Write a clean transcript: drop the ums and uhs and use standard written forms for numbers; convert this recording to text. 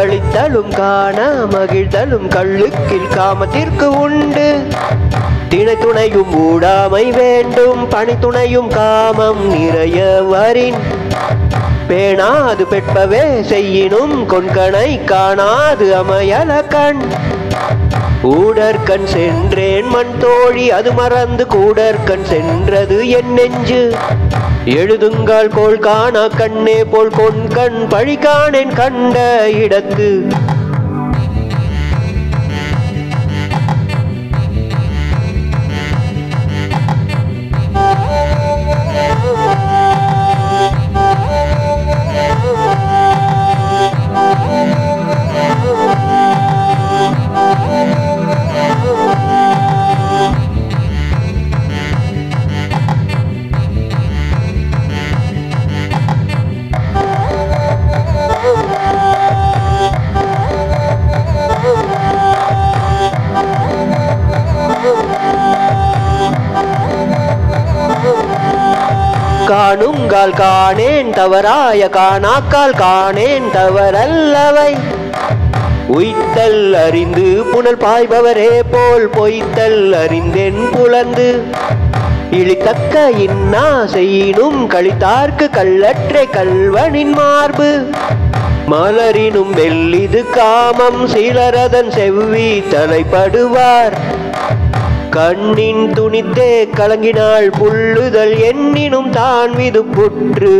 களித்தலும் காண மகிழ்தலும் கள்ளுக்கில் காமத்திற்கு உண்டு திணை துணையும் ஊடாமை வேண்டும் பணி துணையும் காமம் நிறைய வரின் பேணாது பெற்பவே செய்யினும் கொன்கணை காணாது அமையல கண் ஊடற்கண் சென்றேன் மண் தோழி அது மறந்து கூடற்கண் சென்றது என் நெஞ்சு எழுதுங்கால் கோள் காணா கண்ணே போல் கொன்கண் பழிகாணேன் கண்ட இடத்து காணுங்கால் காணேன் தவறாய காணாக்கால் காணேன் தவறல்லவை உய்த்தல் அறிந்து புனல் பாய்பவரே போல் பொய்த்தல் அறிந்தேன் புலந்து இழித்தக்க இன்னா செய்யினும் களித்தார்க்கு கள்ளற்றே கல்வனின் மார்பு மலரினும் வெள்ளிது காமம் சிலரதன் செவ்வி தலைப்படுவார் கண்ணின் துணித்தே கலங்கினாள் புல்லுதல் எண்ணினும் தான் விது புற்று